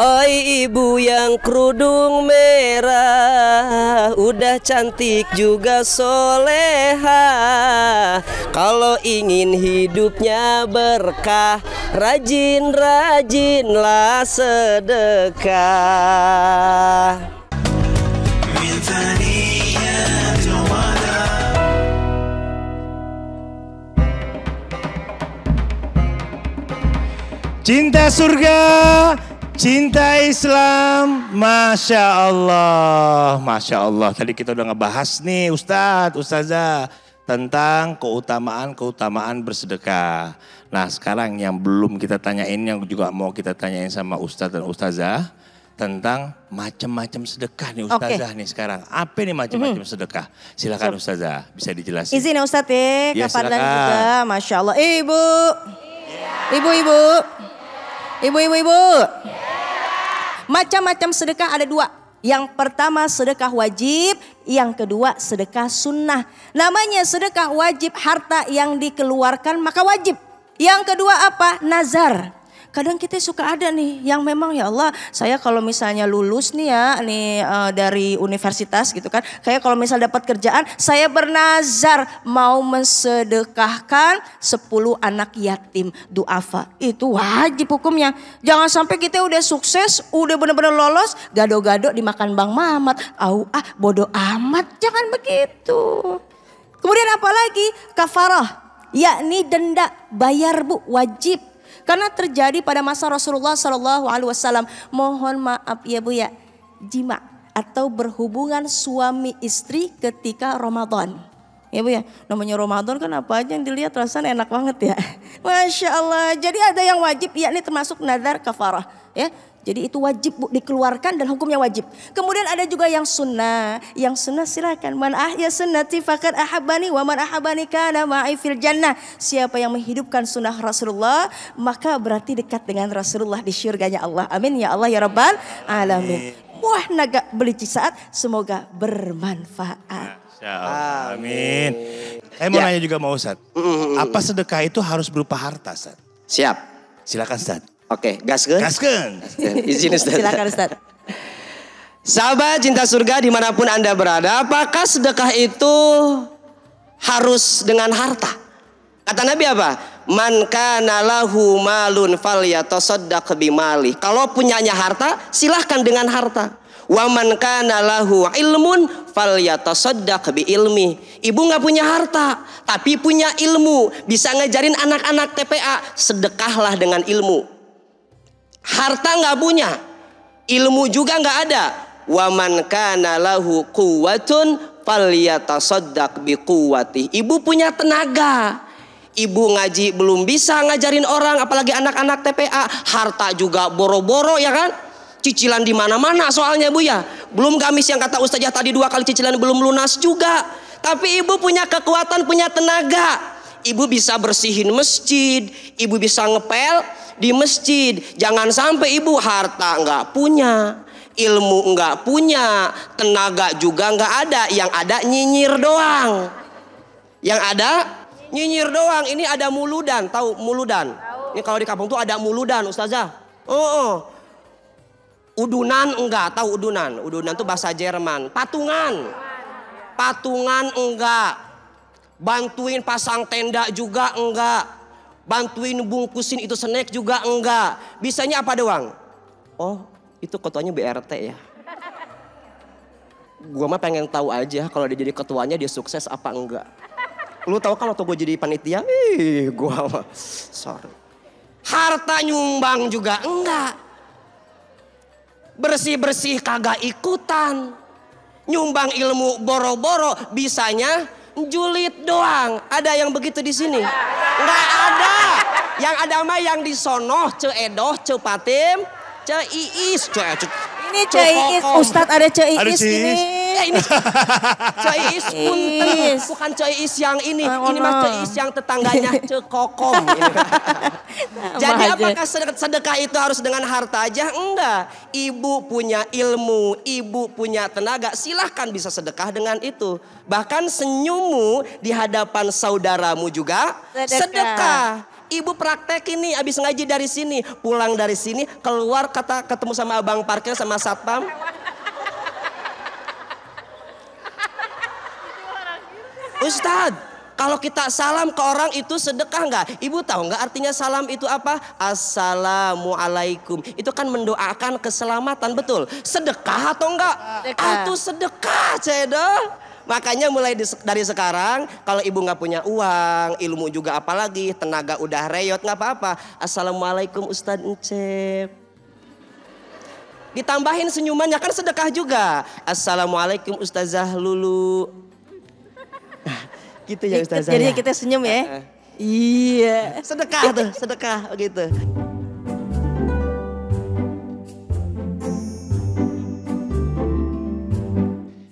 Oi ibu yang kerudung merah, udah cantik juga soleha. Kalau ingin hidupnya berkah, rajin-rajinlah sedekah. Cinta surga, cinta Islam, Masya Allah. Masya Allah, tadi kita udah ngebahas nih Ustadz, Ustazah tentang keutamaan bersedekah. Nah sekarang yang belum kita tanyain, yang juga mau kita tanyain sama Ustadz dan Ustazah tentang macam-macam sedekah nih Ustazah nih sekarang. Apa nih macam-macam sedekah? Silakan Ustazah, bisa dijelasin. Izin ya Ustadz ya, Ya, Kak Fadlan silakan. juga, Masya Allah. Ibu. Macam-macam sedekah ada dua. Yang pertama sedekah wajib, yang kedua sedekah sunnah. Namanya sedekah wajib, harta yang dikeluarkan maka wajib. Yang kedua apa? Nazar. Kadang kita suka ada nih yang memang ya Allah, saya kalau misalnya lulus nih ya nih dari universitas gitu kan, kayak kalau misal dapat kerjaan saya bernazar mau mensedekahkan 10 anak yatim duafa. Itu wajib hukumnya. Jangan sampai kita udah sukses, udah benar-benar lolos, gado-gado dimakan Bang Mamat. Bodoh amat, jangan begitu. Kemudian apalagi kafarah, yakni denda, bayar Bu, wajib. Karena terjadi pada masa Rasulullah SAW. Mohon maaf ya Bu ya, jima atau berhubungan suami istri ketika Ramadan. Ya Bu ya, namanya Ramadan kan apa aja yang dilihat rasanya enak banget ya. Masya Allah, jadi ada yang wajib yakni termasuk nadar kafarah ya. Jadi itu wajib Bu, dikeluarkan dan hukumnya wajib. Kemudian ada juga yang sunnah. Yang sunnah silakan. Man ahya sunnati faqad ahabbani wa man ahabbani kana ma'i fil jannah. Siapa yang menghidupkan sunnah Rasulullah, maka berarti dekat dengan Rasulullah di syurganya Allah. Amin ya Allah ya Rabbal alamin. Wah naga beli saat, semoga bermanfaat. Masya Allah. Amin. Saya mau nanya juga mau Ustadz. Apa sedekah itu harus berupa harta Ustadz? Siap. Silakan Ustadz. Oke, gaskeun. Gaskeun. Izin Ustaz. Silakan Ustaz. Sahabat cinta surga dimanapun Anda berada, apakah sedekah itu harus dengan harta? Kata Nabi apa? Man kana lahu malun falyatasaddaq bimali. Kalau punyanya harta, silahkan dengan harta. Wa man kana lahu ilmun falyatasaddaq bi ilmi. Ibu nggak punya harta, tapi punya ilmu, bisa ngajarin anak-anak TPA, sedekahlah dengan ilmu. Harta nggak punya, ilmu juga nggak ada. Waman kana lahu quwwatun falyatasaddaq biquwwati. Ibu punya tenaga, ibu ngaji belum bisa ngajarin orang, apalagi anak-anak TPA. Harta juga boro-boro ya kan? Cicilan di mana-mana soalnya Bu ya. Belum gamis yang kata Ustazah tadi 2 kali cicilan belum lunas juga. Tapi ibu punya kekuatan, punya tenaga. Ibu bisa bersihin masjid, ibu bisa ngepel di masjid. Jangan sampai ibu harta nggak punya, ilmu nggak punya, tenaga juga nggak ada. Yang ada nyinyir doang. Yang ada nyinyir doang. Ini ada muludan, tahu muludan? Ini kalau di kampung tuh ada muludan Ustazah. Udunan enggak, tahu udunan? Udunan tuh bahasa Jerman. Patungan. Patungan enggak. Bantuin pasang tenda juga enggak. Bantuin bungkusin itu snack juga enggak. Bisanya apa doang? Oh, itu ketuanya BRT ya. Gua mah pengen tahu aja kalau dia jadi ketuanya dia sukses apa enggak. Lu tahu kan waktu gue jadi panitia? Gua mah sorry. Harta nyumbang juga enggak. Bersih-bersih kagak ikutan. Nyumbang ilmu boro-boro, bisanya julid doang. Ada yang begitu di sini? Enggak ada. Yang ada mah yang di sono, Ce Edoh, Ce Patim, Ce Iis, Ini Ce Iis, Ustadz ada Ce Iis ini. Ini Ce Iis punten, bukan Ce Iis yang ini. Ini mah Ce Iis yang tetangganya Ce Kokom. Jadi apakah sedekah itu harus dengan harta aja? Enggak. Ibu punya ilmu, ibu punya tenaga, silahkan bisa sedekah dengan itu. Bahkan senyummu di hadapan saudaramu juga sedekah. Ibu praktekin nih, abis ngaji dari sini, pulang dari sini, keluar ketemu sama abang parkir sama satpam. Ustadz, kalau kita salam ke orang itu sedekah nggak? Ibu tahu nggak artinya salam itu apa? Assalamualaikum. Itu kan mendoakan keselamatan, betul. Sedekah atau enggak? Itu sedekah, cedol. Makanya mulai dari sekarang, kalau ibu nggak punya uang, ilmu juga apalagi, tenaga udah reyot, nggak apa-apa. Assalamualaikum Ustadz Encep. Ditambahin senyumannya, kan sedekah juga. Assalamualaikum Ustazah Lulu. Gitu ya Ustazah. Jadi kita senyum ya. Iya. Sedekah tuh, sedekah begitu.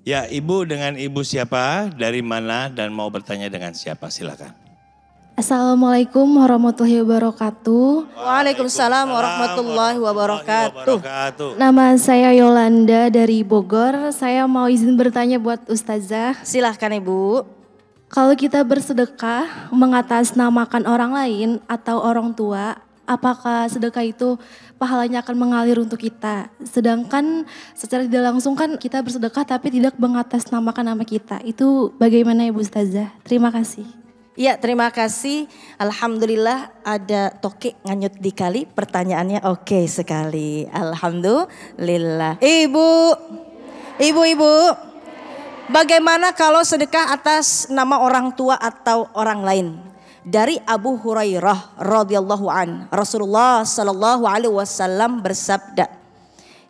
Ya, ibu dengan ibu siapa, dari mana, dan mau bertanya dengan siapa? Silakan. Assalamualaikum warahmatullahi wabarakatuh. Waalaikumsalam warahmatullahi wabarakatuh. Nama saya Yolanda dari Bogor. Saya mau izin bertanya buat Ustazah. Silahkan Ibu. Kalau kita bersedekah mengatasnamakan orang lain atau orang tua, apakah sedekah itu pahalanya akan mengalir untuk kita? Sedangkan secara tidak langsung kan kita bersedekah tapi tidak mengatasnamakan nama kita. Itu bagaimana Ibu Ustazah? Terima kasih. Ya, terima kasih. Alhamdulillah ada toke nganyut di kali. Pertanyaannya oke sekali. Alhamdulillah. Ibu. Bagaimana kalau sedekah atas nama orang tua atau orang lain? Dari Abu Hurairah radhiyallahu an, Rasulullah sallallahu alaihi wasallam bersabda,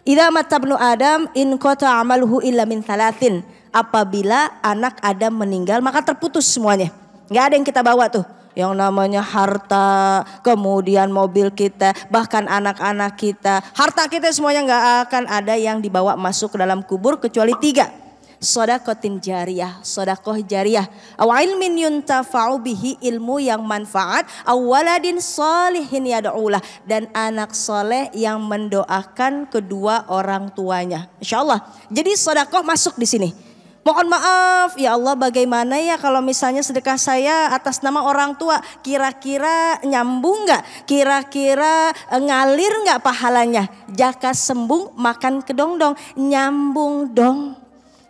"Idza mata ibnu Adam in qata amaluhu illa min thalathin." Apabila anak Adam meninggal maka terputus semuanya. Enggak ada yang kita bawa tuh. Yang namanya harta, kemudian mobil kita, bahkan anak-anak kita. Harta kita semuanya enggak akan ada yang dibawa masuk ke dalam kubur kecuali 3. Sodakotin jariyah, sodakoh jariyah, aw ilmin yuntafa'u bihi, ilmu yang manfaat, aw waladin solihin yad'ulah, dan anak soleh yang mendoakan kedua orang tuanya. Insyaallah. Jadi sodakoh masuk di sini. Mohon maaf ya Allah, bagaimana ya kalau misalnya sedekah saya atas nama orang tua, kira-kira nyambung nggak? Kira-kira ngalir nggak pahalanya? Jaka sembung makan kedongdong, nyambung dong.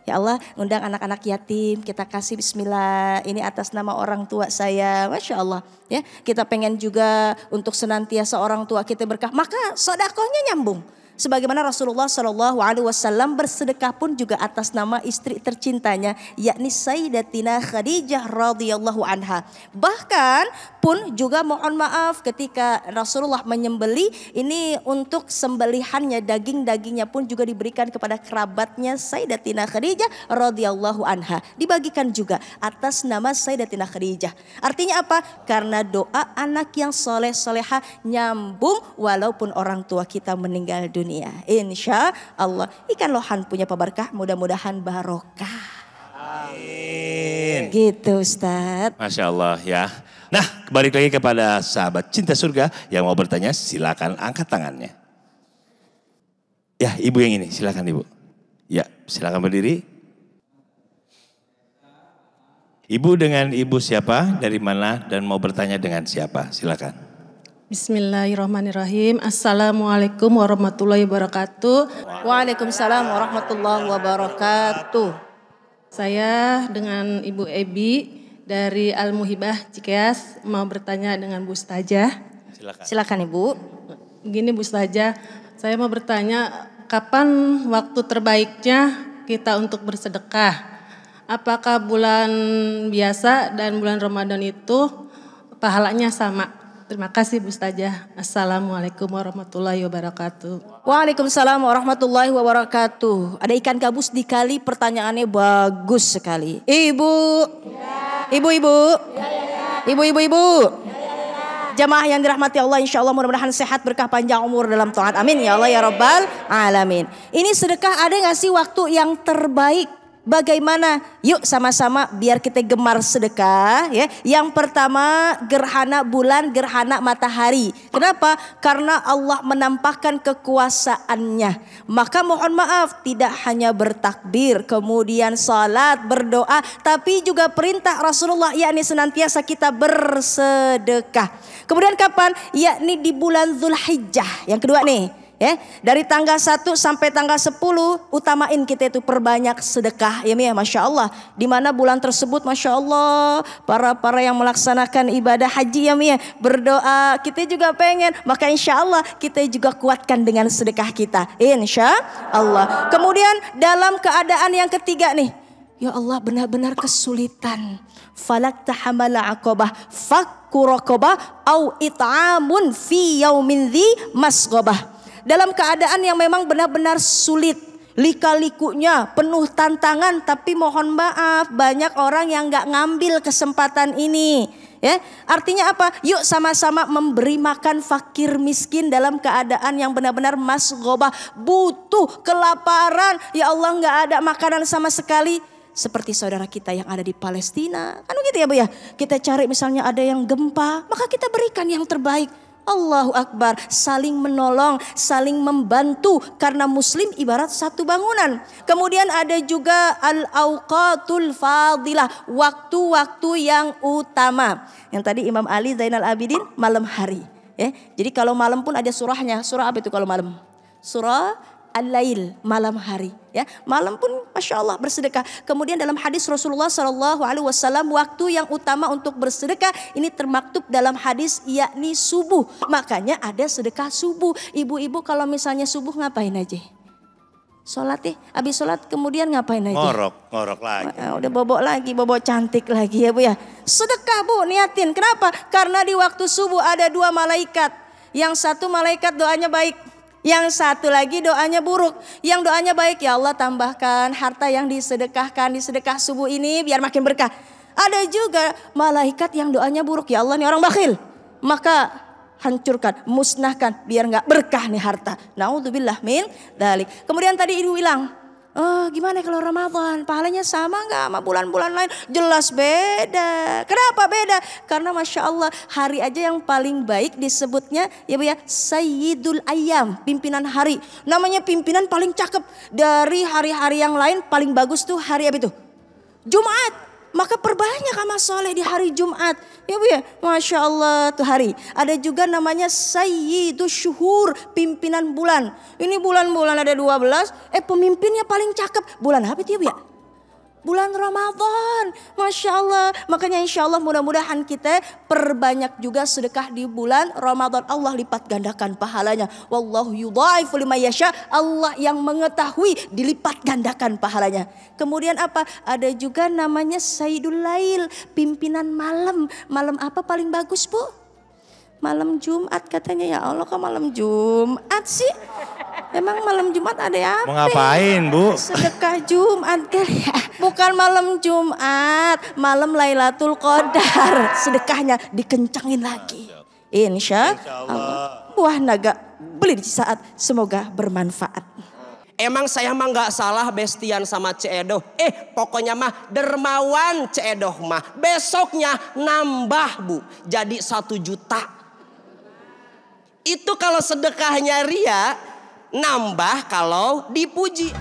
Ya Allah, undang anak-anak yatim, kita kasih bismillah, ini atas nama orang tua saya, Masya Allah. Ya, kita pengen juga untuk senantiasa orang tua kita berkah, maka sodakohnya nyambung. Sebagaimana Rasulullah SAW bersedekah pun juga atas nama istri tercintanya, yakni Sayyidatina Khadijah radhiyallahu anha. Bahkan pun juga mohon maaf ketika Rasulullah menyembeli, ini untuk sembelihannya, daging-dagingnya pun juga diberikan kepada kerabatnya Sayyidatina Khadijah radhiyallahu anha. Dibagikan juga atas nama Sayyidatina Khadijah. Artinya apa? Karena doa anak yang soleh soleha nyambung walaupun orang tua kita meninggal dunia. Insya Allah. Ikan lohan punya peberkah, mudah-mudahan barokah. Amin. Gitu Ustadz. Masya Allah ya. Nah, kembali lagi kepada sahabat cinta surga yang mau bertanya, silakan angkat tangannya. Ya, ibu yang ini, silakan ibu. Ya, silakan berdiri. Ibu dengan ibu siapa, dari mana, dan mau bertanya dengan siapa? Silakan. Bismillahirrahmanirrahim. Assalamualaikum warahmatullahi wabarakatuh. Waalaikumsalam warahmatullahi wabarakatuh. Saya dengan Ibu Ebi dari Al-Muhibah Cikeas mau bertanya dengan Bu Ustazah. Silakan Ibu. Begini Bu Ustazah, saya mau bertanya kapan waktu terbaiknya kita untuk bersedekah? Apakah bulan biasa dan bulan Ramadan itu pahalanya sama? Terima kasih Bu Ustazah. Assalamualaikum warahmatullahi wabarakatuh. Waalaikumsalam warahmatullahi wabarakatuh. Ada ikan gabus di kali, pertanyaannya bagus sekali. Ibu. Ibu. Jamaah yang dirahmati Allah, insya Allah mudah-mudahan sehat, berkah, panjang umur dalam taat. Amin ya Allah ya Rabbal alamin. Ini sedekah ada gak sih waktu yang terbaik? Bagaimana? Yuk sama-sama biar kita gemar sedekah ya. Yang pertama gerhana bulan, gerhana matahari. Kenapa? Karena Allah menampakkan kekuasaannya. Maka mohon maaf, tidak hanya bertakbir, kemudian salat, berdoa, tapi juga perintah Rasulullah yakni senantiasa kita bersedekah. Kemudian kapan? Yakni di bulan Zulhijjah. Yang kedua nih. Ya, dari tanggal 1 sampai tanggal 10 utamain kita itu perbanyak sedekah ya Mia, Masya Allah. Di mana bulan tersebut Masya Allah para yang melaksanakan ibadah haji ya Mia berdoa, kita juga pengen, maka insya Allah kita juga kuatkan dengan sedekah kita insya Allah. Kemudian dalam keadaan yang ketiga nih, ya Allah benar-benar kesulitan, falak tahamala aqabah fakku raqabah au it'amun fi yaumin dzi masghobah. Dalam keadaan yang memang benar-benar sulit, lika-likunya penuh tantangan, tapi mohon maaf banyak orang yang gak ngambil kesempatan ini. Ya, artinya apa? Yuk sama-sama memberi makan fakir miskin dalam keadaan yang benar-benar masghobah, butuh, kelaparan. Ya Allah, gak ada makanan sama sekali. Seperti saudara kita yang ada di Palestina, kan begitu ya Bu ya. Kita cari misalnya ada yang gempa, maka kita berikan yang terbaik. Allahu Akbar, saling menolong, saling membantu karena muslim ibarat satu bangunan. Kemudian ada juga al-awqatul fadilah, waktu-waktu yang utama. Yang tadi Imam Ali Zainal Abidin malam hari. Ya, jadi kalau malam pun ada surahnya. Surah apa itu kalau malam? Surah Al-Lail, malam hari. Ya, malam pun Masya Allah bersedekah. Kemudian dalam hadis Rasulullah SAW, waktu yang utama untuk bersedekah ini termaktub dalam hadis yakni subuh. Makanya ada sedekah subuh. Ibu-ibu kalau misalnya subuh ngapain aja? Sholat ya, habis sholat kemudian ngapain aja? Ngorok lagi. Udah bobok cantik lagi ya Bu ya. Sedekah Bu, niatin. Kenapa? Karena di waktu subuh ada dua malaikat. Yang satu malaikat doanya baik. Yang satu lagi doanya buruk. Yang doanya baik, ya Allah tambahkan harta yang disedekahkan di sedekah subuh ini biar makin berkah. Ada juga malaikat yang doanya buruk, ya Allah nih orang bakhil. Maka hancurkan, musnahkan biar nggak berkah nih harta. Naudzubillah min dzalik. Kemudian tadi Ibu bilang, oh gimana kalau Ramadan? Pahalanya sama nggak sama bulan-bulan lain? Jelas beda. Kenapa beda? Karena Masya Allah hari aja yang paling baik disebutnya ya Bu ya, Sayyidul Ayyam, pimpinan hari. Namanya pimpinan paling cakep. Dari hari-hari yang lain paling bagus tuh hari apa itu? Jumat. Maka perbanyak amal soleh di hari Jumat. Ya Bu ya, Masya Allah tuh hari. Ada juga namanya Sayyidus Syuhur, pimpinan bulan. Ini bulan-bulan ada 12, pemimpinnya paling cakep. Bulan apa itu ya Bu ya? Bulan Ramadan. Masya Allah. Makanya insya Allah mudah-mudahan kita perbanyak juga sedekah di bulan Ramadan. Allah lipat gandakan pahalanya. Wallahu yudhaifu liman yasha. Allah yang mengetahui dilipat gandakan pahalanya. Kemudian apa? Ada juga namanya Sayyidul Lail, pimpinan malam. Malam apa paling bagus Bu? Malam Jumat katanya. Ya Allah, kok malam Jumat sih? Emang malam Jumat ada apa? Mau ngapain Bu? Sedekah Jumat kan ya. Bukan malam Jumat, malam Lailatul Qadar. Sedekahnya dikencangin lagi. Insya Allah. Buah naga beli di saat, semoga bermanfaat. Emang saya mah nggak salah bestian sama Ceedoh. Pokoknya mah dermawan Ceedoh mah. Besoknya nambah Bu, jadi 1 juta. Itu kalau sedekahnya ria, nambah kalau dipuji.